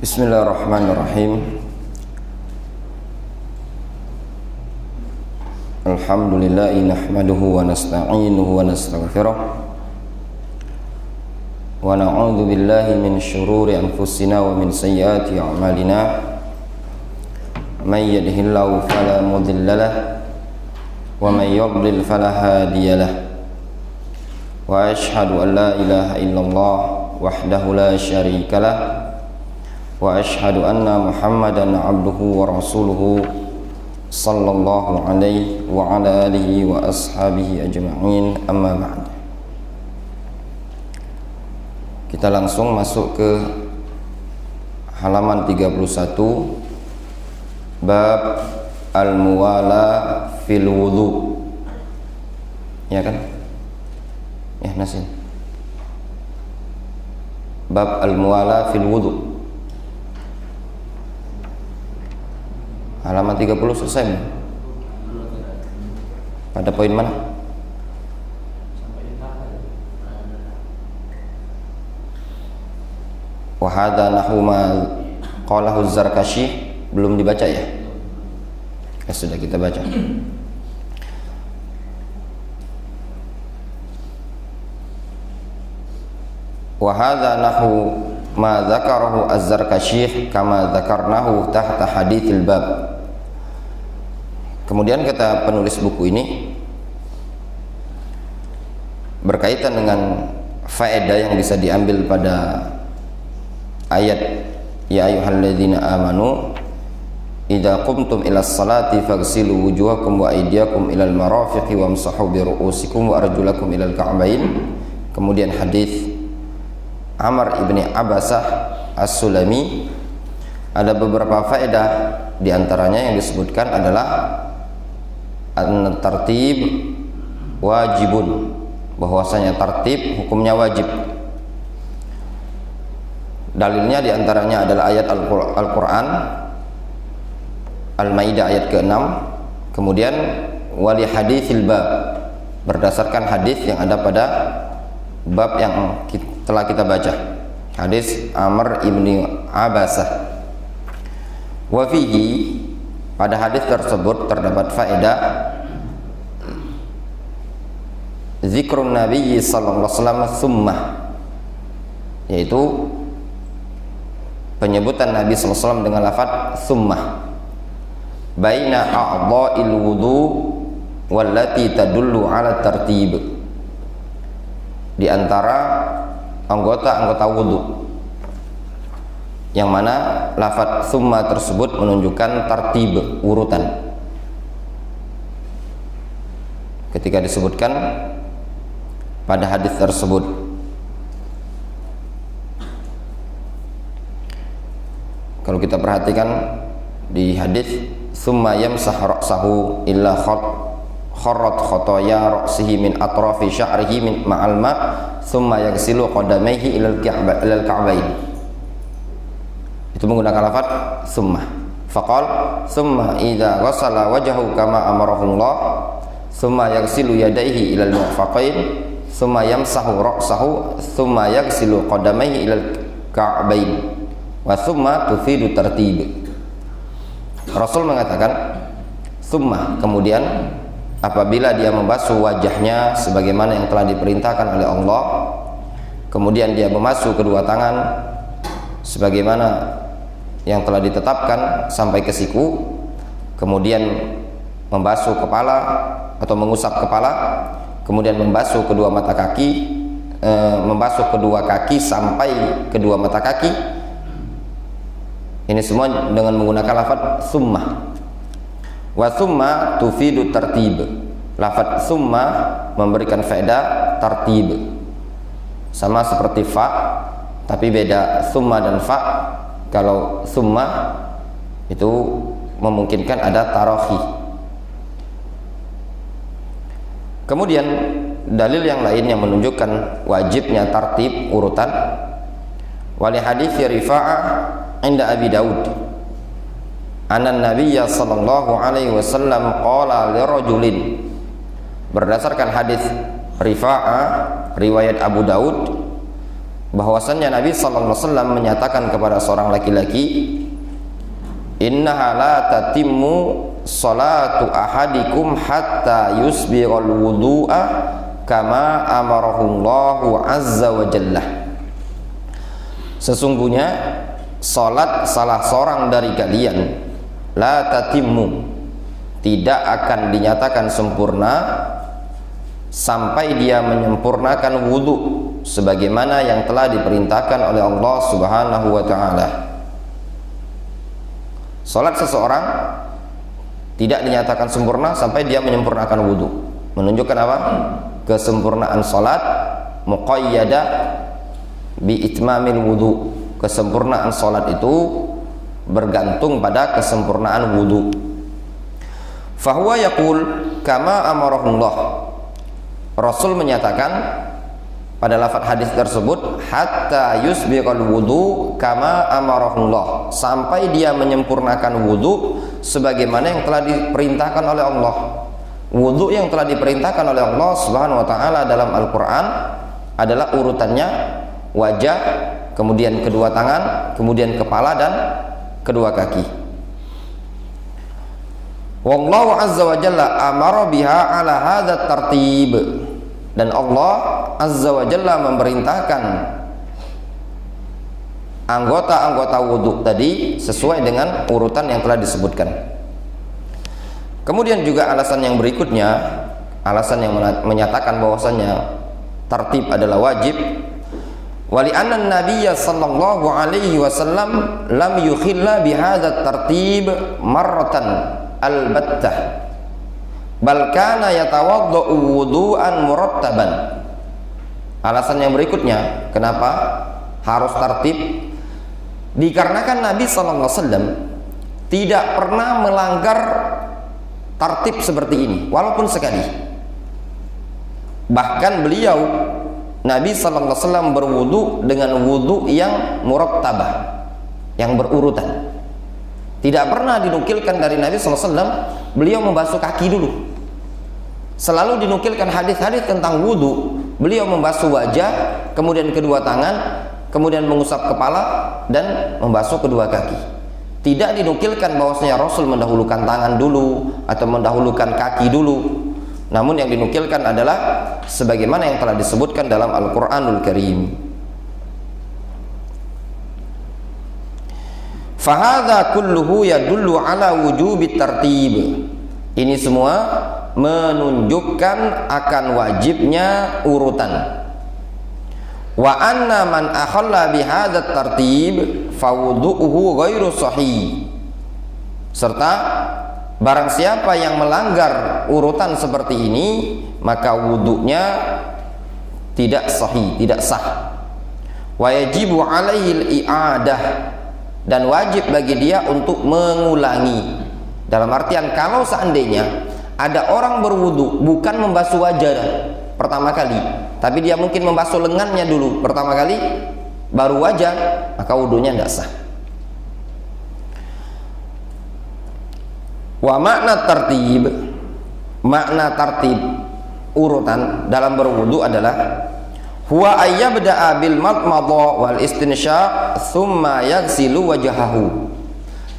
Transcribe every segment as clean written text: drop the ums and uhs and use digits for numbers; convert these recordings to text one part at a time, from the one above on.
Bismillahirrahmanirrahim. Alhamdulillahi nahmaduhu wa nasta'inuhu wa nastaghfiruh wa na'udzu billahi min syururi anfusina wa min sayyiati a'malina. May yahdihillahu fala mudilla lahu wa may yudlil fala hadiya lahu. Wa asyhadu an la ilaha illallah wahdahu la syarika lahu wa asyhadu anna Muhammadan abduhu wa rasuluhu sallallahu alaihi wa ala alihi wa ashabihi ajma'in, amma ba'd. Kita langsung masuk ke halaman 31, bab al-muwala fil wudu. Ya kan? Ya, Nasin. Bab al-muwala fil wudu. Halaman 30 selesai belum? Pada poin mana? Wa hadha nahu ma qalahu az-Zarkashi, belum dibaca ya? Ya sudah, kita baca. Wa hadha nahu ma dzakarahu az-Zarkashi kama dzakarnahu tahta haditsil bab. Kemudian kata penulis buku ini berkaitan dengan faedah yang bisa diambil pada ayat ya ayyuhalladzina amanu idza qumtum ilas salati faghsilu wujuhakum wa aydiyakum ilal marafiqi wamsahu bi ru'usikum wa arjulakum ilal ka'bain. Kemudian hadis Amr ibni Abasah As-Sulami. Ada beberapa faedah, diantaranya yang disebutkan adalah an-tartib wajibun, bahwasanya tartib hukumnya wajib. Dalilnya diantaranya adalah ayat Al-Quran Al-Maidah ayat ke-6. Kemudian wali haditsil bab, berdasarkan hadis yang ada pada bab yang telah kita baca, hadis Amr ibni Abasah. Wa fihi, pada hadis tersebut terdapat faedah zikrun Nabi sallallahu alaihi wasallam summa, yaitu penyebutan Nabi sallallahu alaihi wasallam dengan lafaz summa baina a'dha'il wudu wallati tadullu ala tartib, di antara anggota-anggota wudu yang mana lafaz summa tersebut menunjukkan tartib, urutan. Ketika disebutkan pada hadis tersebut, kalau kita perhatikan di hadis summa yamsah ra'sahu illa kharrat khotoya ra'sihi min atrafi sya'rihi min ma'al ma' thumma yaghsilu qadamaihi ilal ka'bain. Itu menggunakan lafaz summa. Faqal summa idza ghassala wajhahu kama amarahullah thumma yaghsilu yadayhi ilal mirfaqain thumma yamsahu ra'sahu thumma yaghsilu qadamaihi ilal ka'bain wa thumma tufidu tartib. Rasul mengatakan summa, kemudian apabila dia membasuh wajahnya sebagaimana yang telah diperintahkan oleh Allah, kemudian dia membasuh kedua tangan sebagaimana yang telah ditetapkan sampai ke siku, kemudian membasuh kepala atau mengusap kepala, kemudian membasuh kedua mata kaki, membasuh kedua kaki sampai kedua mata kaki. Ini semua dengan menggunakan lafaz summa. Wa summa tufidu tartib. Lafaz summa memberikan faedah tartib, sama seperti fa, tapi beda summa dan fa. Kalau summa itu memungkinkan ada tarohi. Kemudian dalil yang lain yang menunjukkan wajibnya tartib, urutan, wali hadis Rifa'ah inda Abi Daud anna Nabiyya sallallahu alaihi wasallam qala lirajulin, berdasarkan hadis Rifa'ah riwayat Abu Daud, bahwasannya Nabi sallallahu alaihi wasallam menyatakan kepada seorang laki-laki, innaha la tatimmu salatu ahadikum hatta yusbighal wudu'a kama amarahullahu azza wa jalla. Sesungguhnya salat salah seorang dari kalian la tatimmu, tidak akan dinyatakan sempurna sampai dia menyempurnakan wudu sebagaimana yang telah diperintahkan oleh Allah Subhanahu wa taala. Salat seseorang tidak dinyatakan sempurna sampai dia menyempurnakan wudu. Menunjukkan apa? Kesempurnaan salat muqayyada bi itmamil wudu. Kesempurnaan salat itu bergantung pada kesempurnaan wudu. Fahuwa yaqul kama amarahullah. Rasul menyatakan pada lafaz hadis tersebut, hatta yusbiqal wudu kama amarahullah, sampai dia menyempurnakan wudu sebagaimana yang telah diperintahkan oleh Allah. Wudu yang telah diperintahkan oleh Allah Subhanahu wa taala dalam Al-Qur'an adalah urutannya wajah, kemudian kedua tangan, kemudian kepala dan kedua kaki. Wallahu azza wa jalla amara biha ala hadzal tartib. Dan Allah azza wa jalla memerintahkan anggota-anggota wudhu tadi sesuai dengan urutan yang telah disebutkan. Kemudian juga alasan yang berikutnya, alasan yang menyatakan bahwasannya tartib adalah wajib. Wali anna nabiyya sallallahu alaihi wasallam lam yukhilla bihadzal tartib marratan albattah, bal kana yatawaddau wudu'an murattaban. Alasan yang berikutnya kenapa harus tartib, dikarenakan Nabi sallallahu alaihi wasallam tidak pernah melanggar tartib seperti ini walaupun sekali. Bahkan beliau Nabi sallallahu alaihi wasallam berwudu dengan wudu yang murattabah, yang berurutan. Tidak pernah dinukilkan dari Nabi sallallahu alaihi wasallam beliau membasuh kaki dulu. Selalu dinukilkan hadis-hadis tentang wudu, beliau membasuh wajah, kemudian kedua tangan, kemudian mengusap kepala dan membasuh kedua kaki. Tidak dinukilkan bahwasanya Rasul mendahulukan tangan dulu atau mendahulukan kaki dulu. Namun yang dinukilkan adalah sebagaimana yang telah disebutkan dalam Al-Qur'anul Karim. Fahadha kulluhu yadullu ala wujubi tartib. Ini semua menunjukkan akan wajibnya urutan. Wa anna man akhalla bihadzal tartib fawudu'uhu ghairu sahih. Serta barang siapa yang melanggar urutan seperti ini, maka wudunya tidak sahih, tidak sah. Wa yajibu alaihi al-i'adah, dan wajib bagi dia untuk mengulangi. Dalam artian kalau seandainya ada orang berwudu bukan membasuh wajah pertama kali, tapi dia mungkin membasuh lengannya dulu pertama kali baru wajah, maka wudunya tidak sah. Wa makna tartib, makna tartib urutan dalam berwudu adalah huwa ayyabda'a bil madmadha wal istinsyaq thumma yaghsilu wajhahu,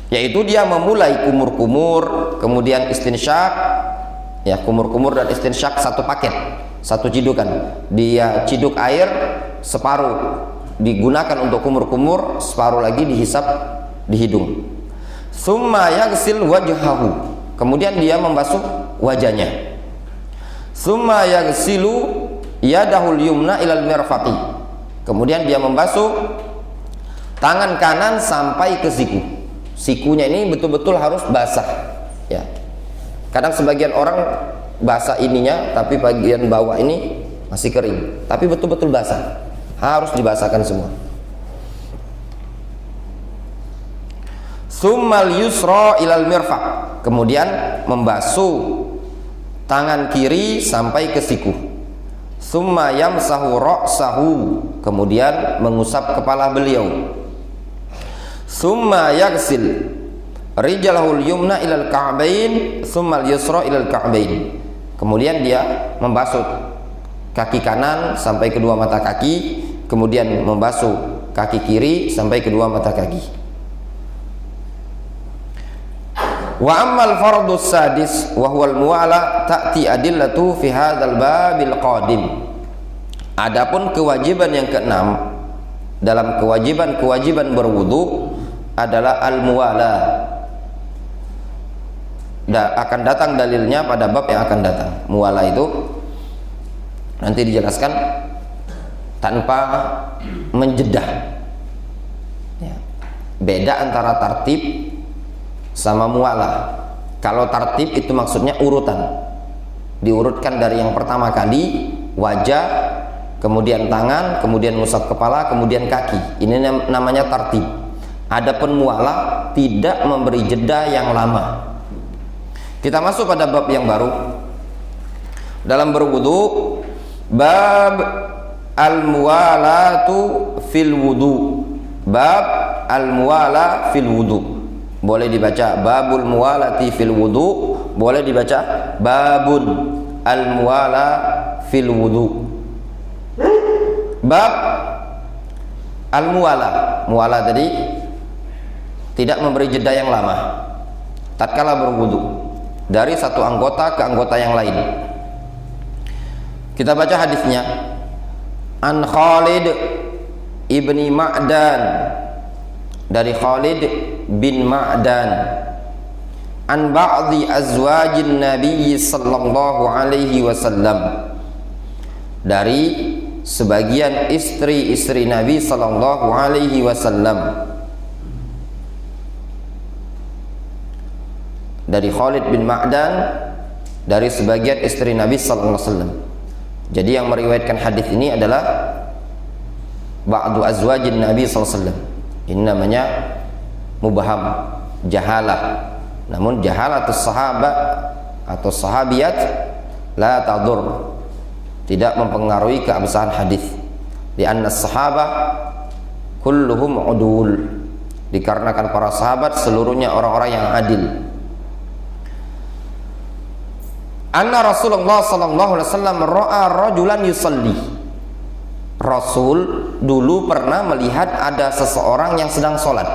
yaitu dia memulai kumur-kumur, kemudian istinsyaq, ya kumur-kumur dan istinsyaq satu paket, satu cidukan. Dia ciduk air separuh digunakan untuk kumur-kumur, separuh lagi dihisap di hidung. Thumma yaghsil wajhahu, kemudian dia membasuh wajahnya. Thumma yaghsilu yadahul yumna ilal mirfaqi, kemudian dia membasuh tangan kanan sampai ke siku. Sikunya ini betul-betul harus basah, ya. Kadang sebagian orang basah ininya tapi bagian bawah ini masih kering, tapi betul-betul basah, harus dibasahkan semua. Summal yusra ilal mirfaq, kemudian membasuh tangan kiri sampai ke siku. Summa yamsahu ra'sahu, kemudian mengusap kepala beliau. Summa yaghsil rijlahul yumna ilal ka'bain, summa al-yusra ilal ka'bain, kemudian dia membasuh kaki kanan sampai kedua mata kaki, kemudian membasuh kaki kiri sampai kedua mata kaki. Wa ammal fardus sadis wa huwal muwala ta'ti adillatu fi hadzal babil qadim. Adapun kewajiban yang keenam dalam kewajiban berwudu adalah al-muwala. Akan datang dalilnya pada bab yang akan datang. Muwala itu nanti dijelaskan tanpa menjedah ya. Beda antara tartib sama muwala. Kalau tartib itu maksudnya urutan, diurutkan dari yang pertama kali wajah, kemudian tangan, kemudian musab kepala, kemudian kaki. Ini namanya tartib. Adapun muwala tidak memberi jeda yang lama. Kita masuk pada bab yang baru dalam berwudu, bab al-muwalatu fil wudu. Bab al-muwala fil wudu. Boleh dibaca babul muwalati fil wudu, boleh dibaca babun al-muwala fil wudu. Bab al-muwala. Muwala tadi tidak memberi jeda yang lama tatkala berwudu dari satu anggota ke anggota yang lain. Kita baca hadisnya. An Khalid ibni Ma'dan, dari Khalid bin Ma'dan, an ba'dhi azwajin Nabi sallallahu alaihi wasallam, dari sebagian istri-istri Nabi sallallahu alaihi wasallam. Dari Khalid bin Ma'dan, dari sebagian istri Nabi sallallahu alaihi wasallam. Jadi yang meriwayatkan hadis ini adalah ba'du azwajin Nabi sallallahu alaihi wasallam. Ini namanya mubaham, jahalah. Namun jahalatus sahabat atau sahabiyat la tadur, tidak mempengaruhi keabsahan hadis. Di anna sahabah kulluhum udul, dikarenakan para sahabat seluruhnya orang-orang yang adil. Anna Rasulullah sallallahu alaihi wasallam ra'a rajulan yusalli. Rasul dulu pernah melihat ada seseorang yang sedang sholat.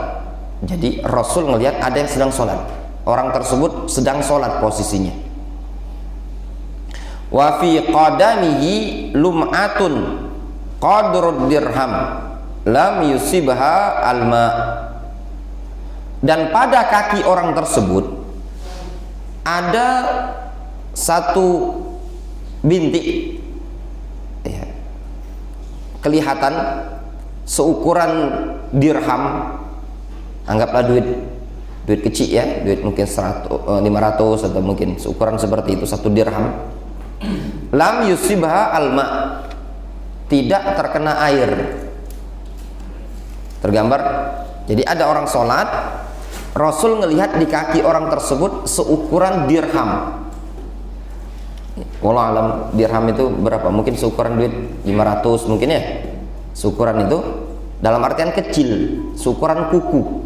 Jadi Rasul melihat ada yang sedang sholat. Orang tersebut sedang sholat posisinya. Wa fi qadamihi lum'atun qadrud dirham lam yusibha alma. Dan pada kaki orang tersebut ada satu bintik ya, kelihatan seukuran dirham, anggaplah duit kecil ya, duit mungkin 100, 500 atau mungkin seukuran seperti itu, satu dirham. Lam yusibha alma, tidak terkena air. Tergambar. Jadi ada orang sholat, Rasul ngelihat di kaki orang tersebut seukuran dirham. Wallah alam, dirham itu berapa? Mungkin seukuran duit 500 mungkin ya. Seukuran itu dalam artian kecil, seukuran kuku.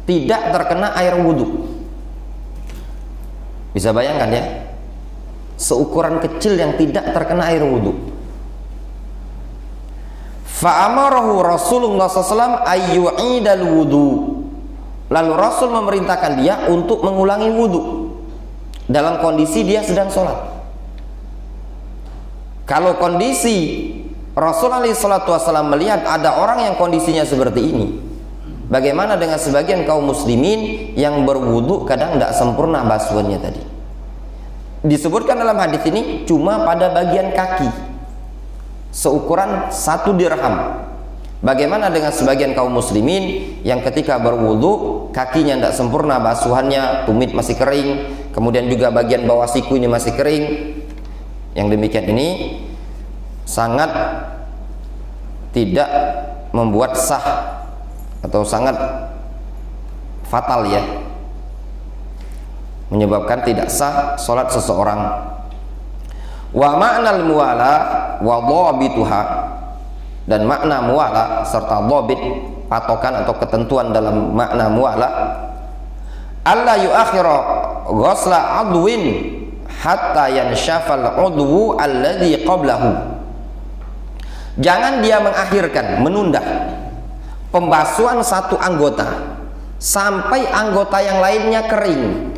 Tidak terkena air wudhu. Bisa bayangkan ya, seukuran kecil yang tidak terkena air wudhu. Fa'amarahu Rasulullah SAW ayyu'idal wudhu. Lalu Rasul memerintahkan dia untuk mengulangi wudhu dalam kondisi dia sedang sholat. Kalau kondisi Rasulullah SAW melihat ada orang yang kondisinya seperti ini, bagaimana dengan sebagian kaum muslimin yang berwudu kadang tidak sempurna basuhannya tadi? Disebutkan dalam hadis ini cuma pada bagian kaki, seukuran 1 dirham. Bagaimana dengan sebagian kaum muslimin yang ketika berwudu kakinya tidak sempurna basuhannya, tumit masih kering, kemudian juga bagian bawah siku ini masih kering. Yang demikian ini sangat tidak membuat sah atau sangat fatal ya, menyebabkan tidak sah sholat seseorang. Wa ma'nal muwala wa dhabituha, dan makna muwala serta dhabit, patokan atau ketentuan dalam makna muwala, alla yuakhira ghusla adwin hatta yanshafal udwu alladhi qablahu. Jangan dia mengakhirkan, menunda pembasuhan satu anggota sampai anggota yang lainnya kering.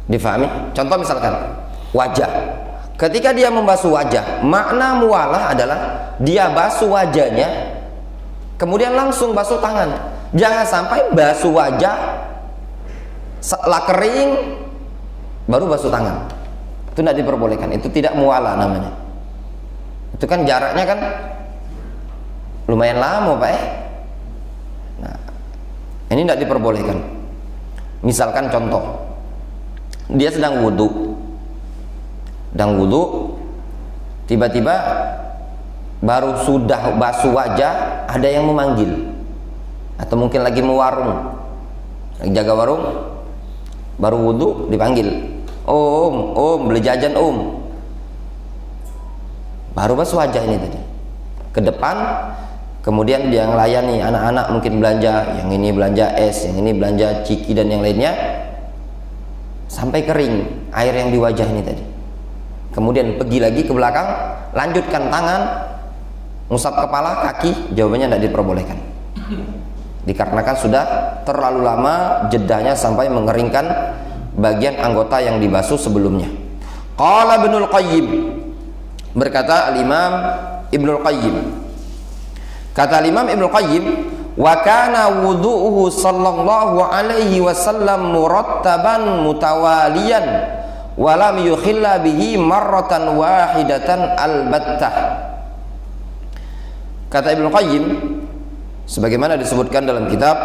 Difahami? Contoh misalkan wajah. Ketika dia membasuh wajah, makna mualah adalah dia basuh wajahnya kemudian langsung basuh tangan. Jangan sampai basuh wajah setelah kering baru basuh tangan. Itu tidak diperbolehkan. Itu tidak mualah namanya. Itu kan jaraknya kan lumayan lama, Pak. Nah, ini tidak diperbolehkan. Misalkan contoh, dia sedang wudhu, tiba-tiba baru sudah basuh wajah, ada yang memanggil, atau mungkin lagi mewarung, lagi jaga warung, baru wudhu dipanggil, om, beli jajan om, baru basuh wajah ini tadi, ke depan, kemudian dia ngelayani anak-anak mungkin belanja, yang ini belanja es, yang ini belanja ciki dan yang lainnya, sampai kering air yang di wajah ini tadi. Kemudian pergi lagi ke belakang, lanjutkan tangan, ngusap kepala, kaki, jawabannya tidak diperbolehkan. Dikarenakan sudah terlalu lama jedahnya sampai mengeringkan bagian anggota yang dibasuh sebelumnya. Qala Ibnul Qayyim, berkata al-Imam Ibnul Qayyim, kata al-Imam Ibnul Qayyim, wa kana wudu'uhu sallallahu alaihi wasallam murattaban mutawaliyan wa lam yukhilla bihi marratan wahidatan albattah. Kata Ibnu Qayyim, sebagaimana disebutkan dalam kitab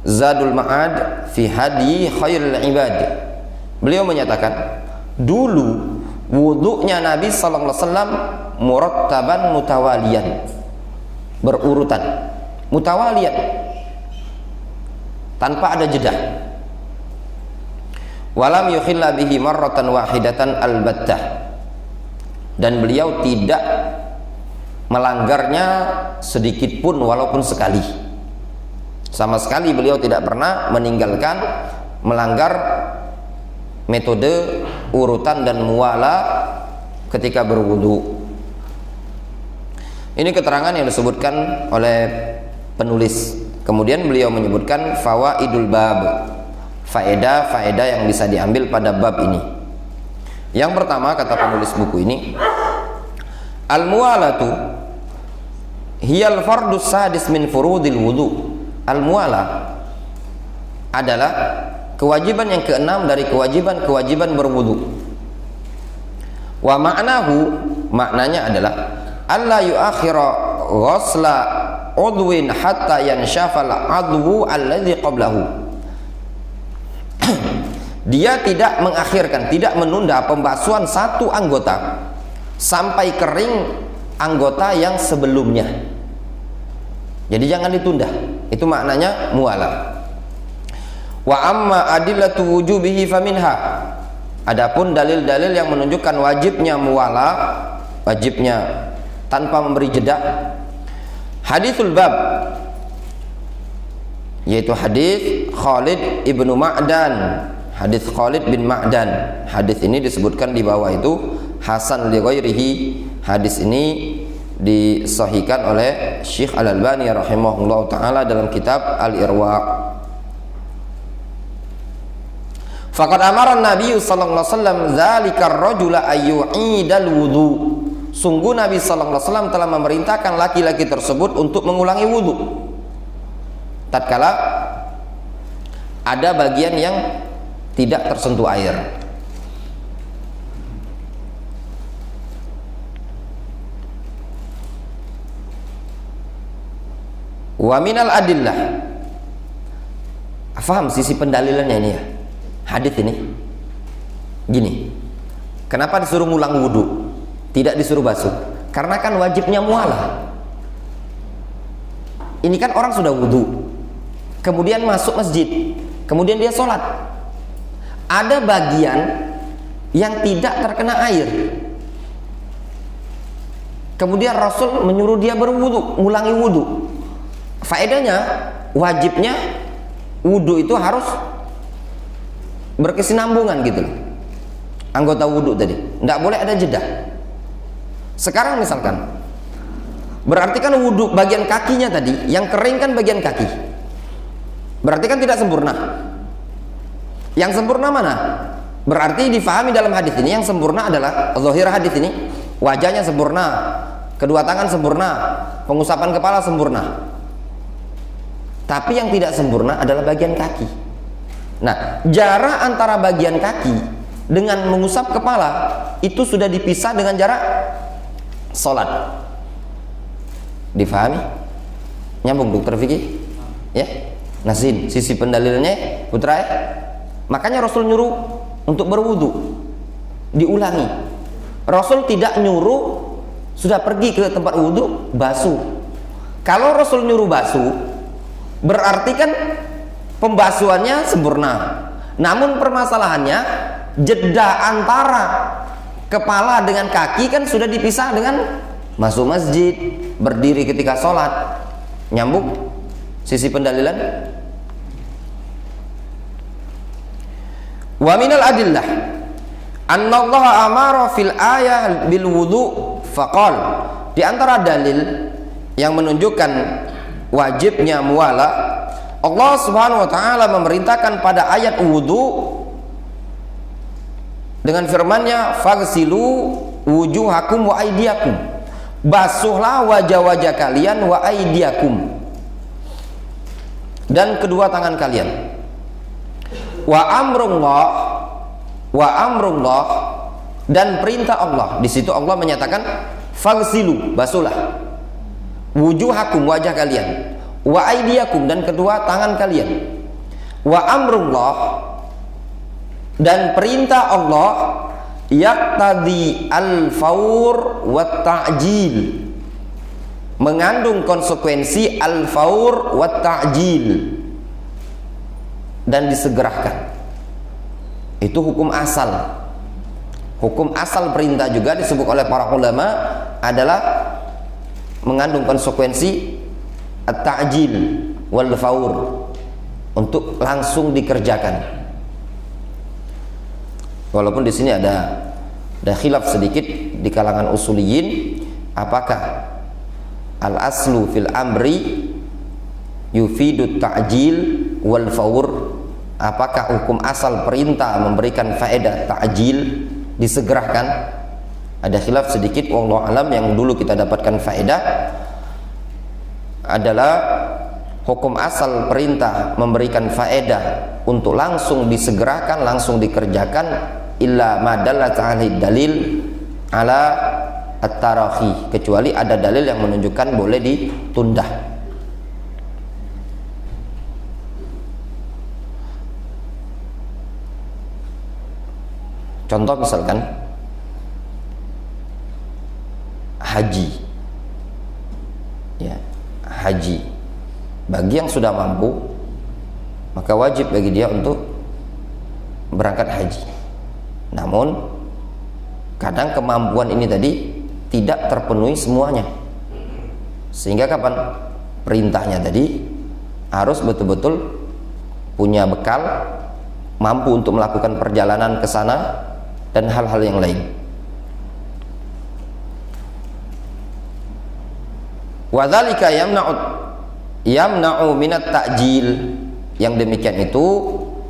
Zadul Ma'ad fi Hadi Khairul Ibad, beliau menyatakan dulu wudu'nya Nabi sallallahu alaihi wasallam murattaban mutawaliyan, berurutan, mutawalian, tanpa ada jeda. Walam yukhilla bihi marratan wahidatan albattah, dan beliau tidak melanggarnya sedikit pun walaupun sekali. Sama sekali beliau tidak pernah meninggalkan, melanggar metode urutan dan muwala ketika berwudu. Ini keterangan yang disebutkan oleh penulis. Kemudian beliau menyebutkan fawaidul bab, faedah-faedah yang bisa diambil pada bab ini. Yang pertama, kata penulis buku ini, al-muwalatu hiyal fardus sadis min furudil wudu. Al-muwalah adalah kewajiban yang keenam dari kewajiban-kewajiban berwudu. Wa ma'nahu, maknanya adalah alla yuakhira ghusla udwin hatta yanshafal adwu alladhi qablahu. Dia tidak mengakhirkan, tidak menunda pembasuhan satu anggota sampai kering anggota yang sebelumnya. Jadi jangan ditunda. Itu maknanya muwala. Wa amma adillatu wujubihi faminha. Adapun dalil-dalil yang menunjukkan wajibnya muwala, wajibnya tanpa memberi jeda, hadithul bab, yaitu hadis Khalid ibnu Ma'dan, hadis Khalid bin Ma'dan. Hadis ini disebutkan di bawah itu hasan li ghairihi. Hadis ini disahihkan oleh Syekh Al-Albani rahimahullah taala dalam kitab Al-Irwa. Faqad amara an-nabiy sallallahu alaihi wasallam dzalika ar-rajula ayyu'idal wudu. Sungguh Nabi sallallahu alaihi wasallam telah memerintahkan laki-laki tersebut untuk mengulangi wudu tatkala ada bagian yang tidak tersentuh air. Wa minal adillah, faham sisi pendalilannya ini ya, hadis ini gini, kenapa disuruh ngulang wudu, tidak disuruh basuh? Karena kan wajibnya mualah. Ini kan orang sudah wudu, kemudian masuk masjid, kemudian dia sholat, ada bagian yang tidak terkena air, kemudian Rasul menyuruh dia berwudu, ngulangi wudu. Faedahnya, wajibnya wudu itu harus berkesinambungan gitu loh, anggota wudu tadi, tidak boleh ada jeda. Sekarang misalkan, berarti kan wudhu bagian kakinya tadi, yang kering kan bagian kaki, berarti kan tidak sempurna. Yang sempurna mana? Berarti difahami dalam hadis ini yang sempurna adalah zahir hadis ini, wajahnya sempurna, kedua tangan sempurna, pengusapan kepala sempurna. Tapi yang tidak sempurna adalah bagian kaki. Nah, jarak antara bagian kaki dengan mengusap kepala itu sudah dipisah dengan jarak sholat. Difahami? Nyambung dokter Vicky? Ya? Nasin, sisi pendalilannya putra ya? Makanya Rasul nyuruh untuk berwudu, diulangi. Rasul tidak nyuruh sudah pergi ke tempat wudu basuh. Kalau Rasul nyuruh basuh, berarti kan pembasuhannya sempurna. Namun permasalahannya jeda antara kepala dengan kaki kan sudah dipisah dengan masuk masjid, berdiri ketika sholat. Nyambung sisi pendalilan. Wa minal adillah anna Allah amara fil ayah bil wudu faqal. Di antara dalil yang menunjukkan wajibnya muwala, Allah Subhanahu wa taala memerintahkan pada ayat wudu dengan firman-Nya faghsilu wujuhakum wa aydiyakum. Basuhlah wajah-wajah kalian wa aydiyakum, dan kedua tangan kalian. Wa amrullah, dan perintah Allah. Di situ Allah menyatakan faghsilu, basuhlah, wujuhakum, wajah kalian, wa aydiyakum, dan kedua tangan kalian. Wa amrullah, dan perintah Allah yaqtadi al-faur wa ta'jil, mengandung konsekuensi al-faur wa ta'jil, dan disegerakan. Itu hukum asal. Hukum asal perintah juga disebut oleh para ulama adalah mengandung konsekuensi at-ta'jil wal faur, untuk langsung dikerjakan. Walaupun di sini ada khilaf sedikit di kalangan usuliyin, apakah al-aslu fil amri yufidu ta'jil wal faur, apakah hukum asal perintah memberikan faedah ta'jil, disegerakan. Ada khilaf sedikit, wallahu alam. Yang dulu kita dapatkan faedah adalah hukum asal perintah memberikan faedah untuk langsung disegerakan, langsung dikerjakan, illa madalla ta'ala dalil ala at-tarahi, kecuali ada dalil yang menunjukkan boleh ditunda. Contoh misalkan haji, ya, haji bagi yang sudah mampu, maka wajib bagi dia untuk berangkat haji. Namun kadang kemampuan ini tadi tidak terpenuhi semuanya, sehingga kapan perintahnya tadi harus betul-betul punya bekal, mampu untuk melakukan perjalanan ke sana dan hal-hal yang lain. Wa dzalika yamna'u minat ta'jil, yang demikian itu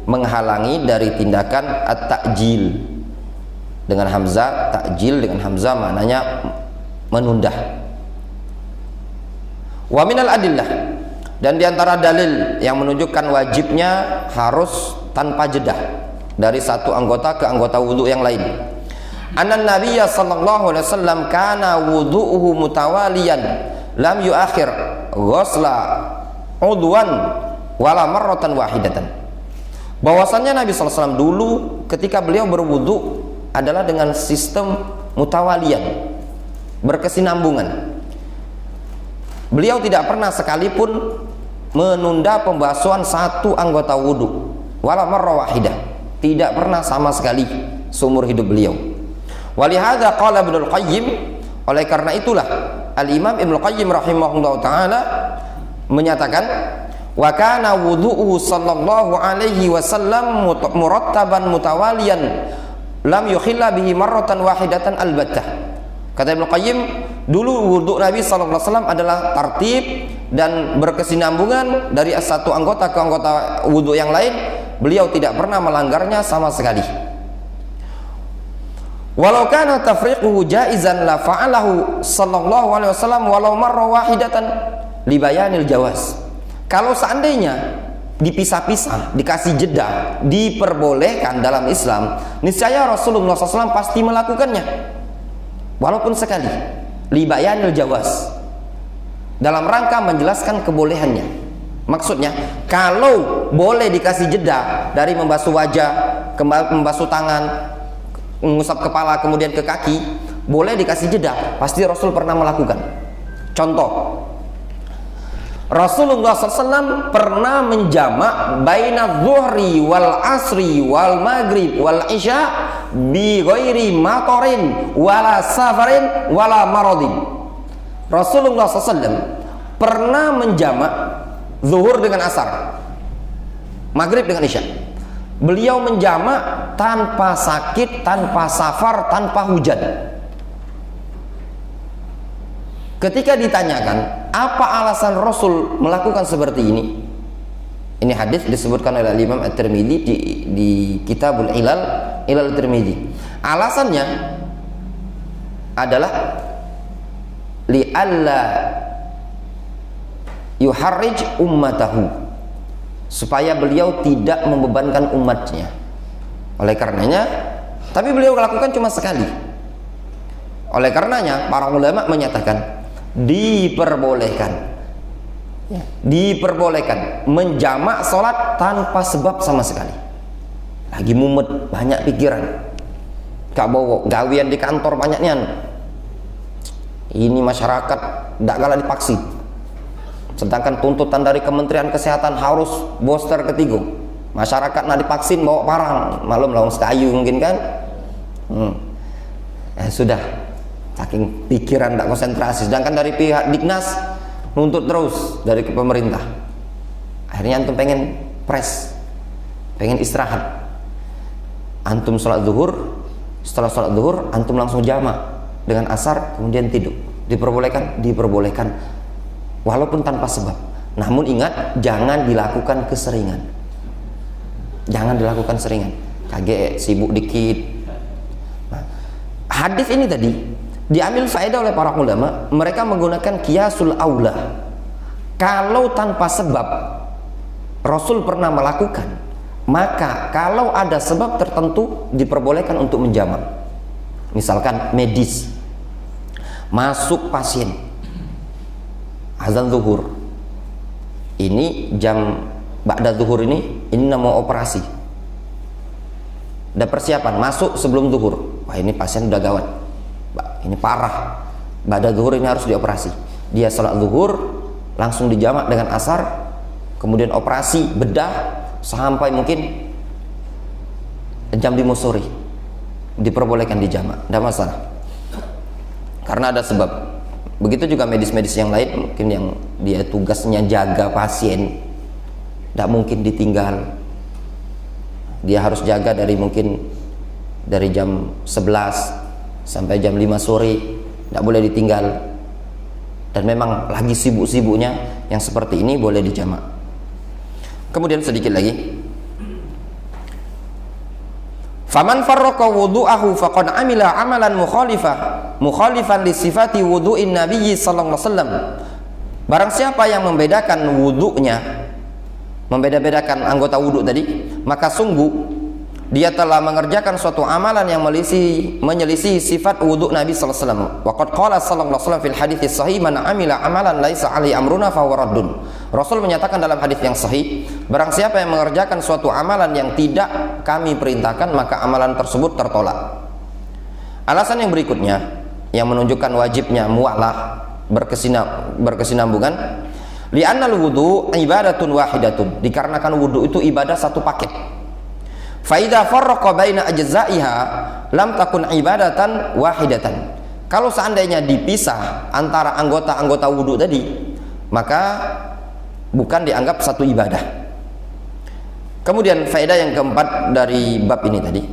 menghalangi dari tindakan at-ta'jil. Dengan hamzah, ta'jil dengan hamzah maknanya menunda. Wa minal adillah, dan diantara dalil yang menunjukkan wajibnya harus tanpa jeda dari satu anggota ke anggota wudu yang lain. Annan Nabiyya sallallahu alaihi wasallam kana wudu'uhu mutawaliyan lam yuakhir ghusla udwan wala marratan wahidatan. Bahwasannya Nabi sallallahu alaihi wasallam dulu ketika beliau berwudu adalah dengan sistem mutawalian, berkesinambungan. Beliau tidak pernah sekalipun menunda pembasuhan satu anggota wudu, wala marrah wahidah, tidak pernah sama sekali seumur hidup beliau. Walihada qala Ibnul Qayyim, oleh karena itulah Al-Imam Ibnul Qayyim rahimahullah ta'ala menyatakan, wa kana wudu'uhu sallallahu alaihi wasallam murattaban mutawaliyan lam yukhilla bihi marratan wahidatan albattah. Kata Ibnu Qayyim, dulu wudhu Nabi SAW adalah tertib dan berkesinambungan dari satu anggota ke anggota wudhu yang lain. Beliau tidak pernah melanggarnya sama sekali. Walau kana tafriquhu jaizan la fa'alahu sallallahu alaihi wasallam walau marra wahidatan li bayanil jawaz. Kalau seandainya dipisah-pisah, dikasih jeda, diperbolehkan dalam Islam, niscaya Rasulullah SAW pasti melakukannya, walaupun sekali, libayanil jawaz, dalam rangka menjelaskan kebolehannya. Maksudnya, kalau boleh dikasih jeda dari membasuh wajah, membasuh tangan, mengusap kepala, kemudian ke kaki, boleh dikasih jeda, pasti Rasul pernah melakukan. Contoh, Rasulullah SAW pernah menjamak baina zuhri wal asri wal maghrib wal isya bi ghairi matorin wala safarin wala maradin. Rasulullah SAW pernah menjamak zuhur dengan asar, maghrib dengan isya. Beliau menjamak tanpa sakit, tanpa safar, tanpa hujan. Ketika ditanyakan apa alasan Rasul melakukan seperti ini, ini hadis disebutkan oleh Imam At-Tirmidzi di Kitabul Ilal Tirmidzi. Alasannya adalah li'alla yuharrij ummatahu, supaya beliau tidak membebankan umatnya. Oleh karenanya, tapi beliau lakukan cuma sekali. Oleh karenanya para ulama menyatakan diperbolehkan menjamak sholat tanpa sebab sama sekali. Lagi mumet, banyak pikiran, gak bawa gawian di kantor banyaknya, ini masyarakat gak galak dipaksa, sedangkan tuntutan dari Kementerian Kesehatan harus booster ketiga. Masyarakat nak divaksin bawa parang, malum lawang sekayu mungkin kan. Sudah, saking pikiran tak konsentrasi. Sedangkan dari pihak Dignas nuntut terus dari pemerintah. Akhirnya antum pengen press, pengen istirahat. Antum sholat zuhur, setelah sholat zuhur antum langsung jamak dengan asar, kemudian tidur. Diperbolehkan walaupun tanpa sebab. Namun ingat, jangan dilakukan keseringan. Jangan dilakukan seringan. Kaget, sibuk dikit. Nah, hadis ini tadi diambil faedah oleh para ulama. Mereka menggunakan qiyasul aula. Kalau tanpa sebab Rasul pernah melakukan, maka kalau ada sebab tertentu diperbolehkan untuk menjamak. Misalkan medis, masuk pasien, azan zuhur, ini jam ba'da zuhur, ini mau operasi, ada persiapan, masuk sebelum zuhur. Wah, ini pasien udah gawat, ini parah, ba'da zuhur ini harus dioperasi. Dia sholat zuhur langsung dijamak dengan asar, kemudian operasi bedah sampai mungkin jam 5 sore, diperbolehkan dijamak, tidak masalah, karena ada sebab. Begitu juga medis-medis yang lain, mungkin yang dia tugasnya jaga pasien, tidak mungkin ditinggal. Dia harus jaga dari mungkin dari jam 11 sampai jam 5 sore, tidak boleh ditinggal. Dan memang lagi sibuk-sibuknya, yang seperti ini boleh dijamak. Kemudian sedikit lagi, faman farraqa wudu'ahu faqad amila amalan mukhalifan li sifati wudu'in nabiyyi sallallahu alaihi wasallam. Barang siapa yang membedakan wudu'nya, membeda-bedakan anggota wudu tadi, maka sungguh dia telah mengerjakan suatu amalan yang menyelisih sifat wudu Nabi sallallahu alaihi wasallam. Wa qad qala sallallahu alaihi wasallam fil hadits sahih, man amila amalan laisa alaihi amruna fa huwa raddun. Rasul menyatakan dalam hadis yang sahih, barang siapa yang mengerjakan suatu amalan yang tidak kami perintahkan, maka amalan tersebut tertolak. Alasan yang berikutnya yang menunjukkan wajibnya mualah, berkesinambungan, li'annal wudu ibadatun wahidatun, dikarenakan wudu itu ibadah satu paket. Fa idza farraqa baina ajza'iha lam takun ibadatan wahidatan. Kalau seandainya dipisah antara anggota-anggota wudu tadi, maka bukan dianggap satu ibadah. Kemudian faedah yang keempat dari bab ini tadi,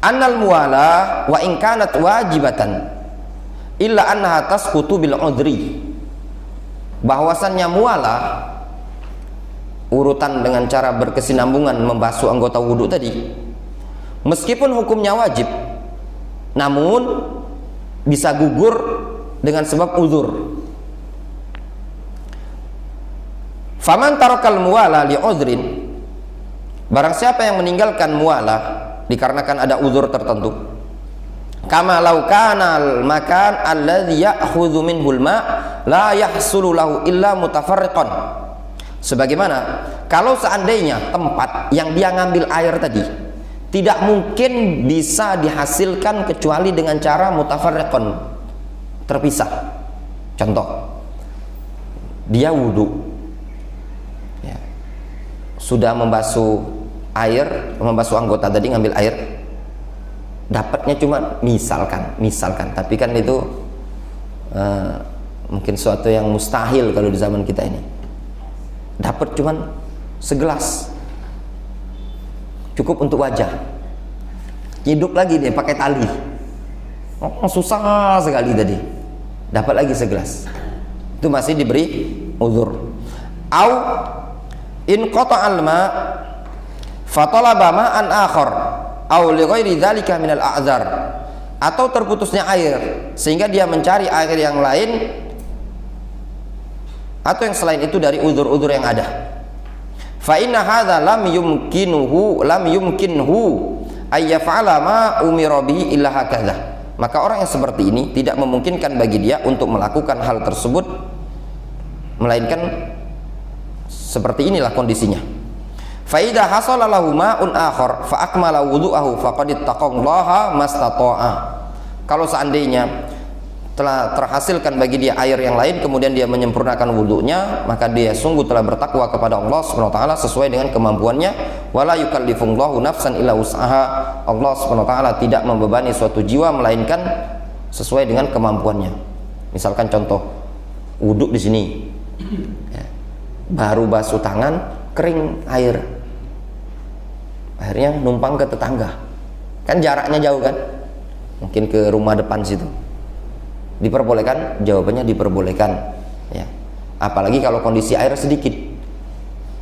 annal muwalah wa in kanat wajibatan illa annaha tasqutu bil udhri, bahwasannya mualah urutan dengan cara berkesinambungan membasuh anggota wudu tadi, meskipun hukumnya wajib, namun bisa gugur dengan sebab uzur. Faman tarakal muwala li udhrin, barang siapa yang meninggalkan mualah dikarenakan ada uzur tertentu, kama law kana al makan alladhi ya'khudhu minhu al ma la yahsulu lahu illa mutafarriqan, sebagaimana kalau seandainya tempat yang dia ngambil air tadi tidak mungkin bisa dihasilkan kecuali dengan cara mutafarriqan, terpisah. Contoh, dia wudu ya, sudah membasuh air, membasuh anggota tadi, ngambil air, dapatnya cuma misalkan, tapi kan itu mungkin suatu yang mustahil kalau di zaman kita ini. Dapat cuman segelas, cukup untuk wajah, hidup lagi dia pakai tali, susah sekali tadi, dapat lagi segelas, itu masih diberi uzur. Au in qata'al ma fatalaba ma'an akhar au li ghairi dzalika min al-a'dzar, atau terputusnya air sehingga dia mencari air yang lain atau yang selain itu dari uzur-uzur yang ada. Fa inna hadza lam yumkinhu ay yaf'ala ma umira bihi illa hakadha, maka orang yang seperti ini tidak memungkinkan bagi dia untuk melakukan hal tersebut melainkan seperti inilah kondisinya. Fa idza hasala lahu ma'un akhar fa akmala wudu'ahu faqad ittaqallaha mastata'a, kalau seandainya telah terhasilkan bagi dia air yang lain kemudian dia menyempurnakan wudunya, maka dia sungguh telah bertakwa kepada Allah Subhanahu wa taala sesuai dengan kemampuannya. Wala yukallifullahu nafsan illa wus'aha, Allah Subhanahu wa taala tidak membebani suatu jiwa melainkan sesuai dengan kemampuannya. Misalkan contoh, wuduk di sini ya, baru basuh tangan, kering air, akhirnya numpang ke tetangga, kan jaraknya jauh kan, mungkin ke rumah depan situ. Diperbolehkan? Jawabannya diperbolehkan ya. Apalagi kalau kondisi air sedikit,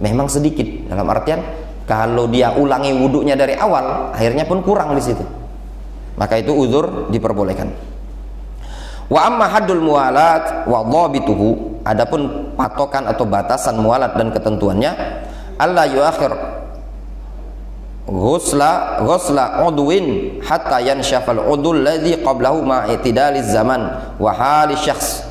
memang sedikit dalam artian kalau dia ulangi wudhunya dari awal airnya pun kurang di situ, maka itu uzur diperbolehkan. Wa amma haddul muwalat wa dhabituhu, adapun patokan atau batasan muwalat dan ketentuannya, alla yuakhir ghusla udwin hatta yanshafal udul ladzi qablahu ma'itidaliz zaman wa hali syakhs,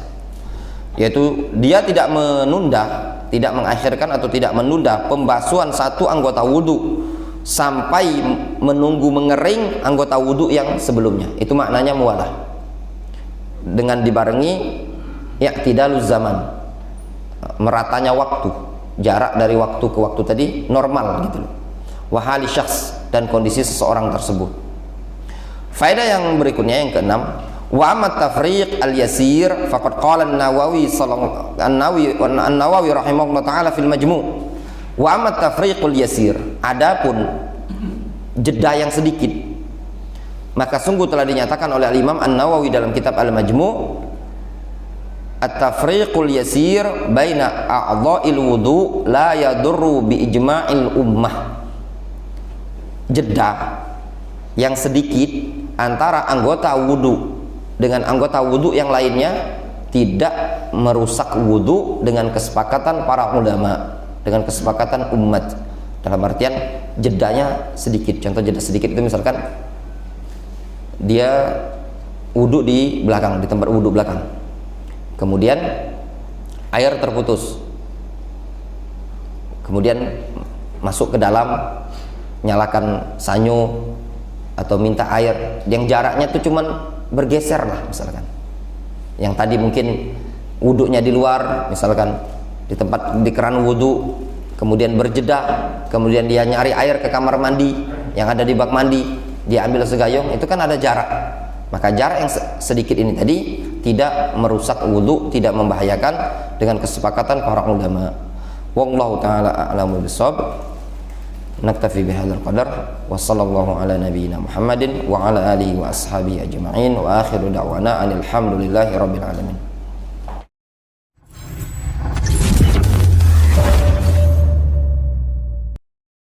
yaitu dia tidak menunda, tidak mengakhirkan atau tidak menunda pembasuhan satu anggota wudu sampai menunggu mengering anggota wudu yang sebelumnya. Itu maknanya muwalah, dengan dibarengi i'tidaluz zaman, meratanya waktu, jarak dari waktu ke waktu tadi normal gitu loh. Wahali syakhs, dan kondisi seseorang tersebut. Faedah yang berikutnya yang keenam, wa amma tafriq al-yasir faqad qala an-Nawawi rahimahullah taala fil majmu'. Wa amma tafriqul yasir, adapun jeda yang sedikit, maka sungguh telah dinyatakan oleh Imam An-Nawawi dalam kitab Al-Majmu', at-tafriqul yasir baina a'dha'il wudu la yadurru bi ijma'il ummah, jeda yang sedikit antara anggota wudu dengan anggota wudu yang lainnya tidak merusak wudu dengan kesepakatan para ulama, dengan kesepakatan umat. Dalam artian jedanya sedikit. Contoh jeda sedikit itu misalkan dia wudu di belakang, di tempat wudu belakang, kemudian air terputus, kemudian masuk ke dalam, nyalakan sanyo atau minta air yang jaraknya itu cuman bergeser lah, misalkan yang tadi mungkin wudhunya di luar, misalkan di tempat di keran wudhu, kemudian berjeda, kemudian dia nyari air ke kamar mandi yang ada di bak mandi, dia ambil segayung, itu kan ada jarak, maka jarak yang sedikit ini tadi tidak merusak wudhu, tidak membahayakan dengan kesepakatan para ulama. Wallahu ta'ala a'lamu bishawab. Naktafi bihadzal qadar wa sallallahu ala nabiyyina Muhammadin wa ala alihi wa ashabihi ajma'in wa akhiru da'wana alhamdulillahi rabbil alamin.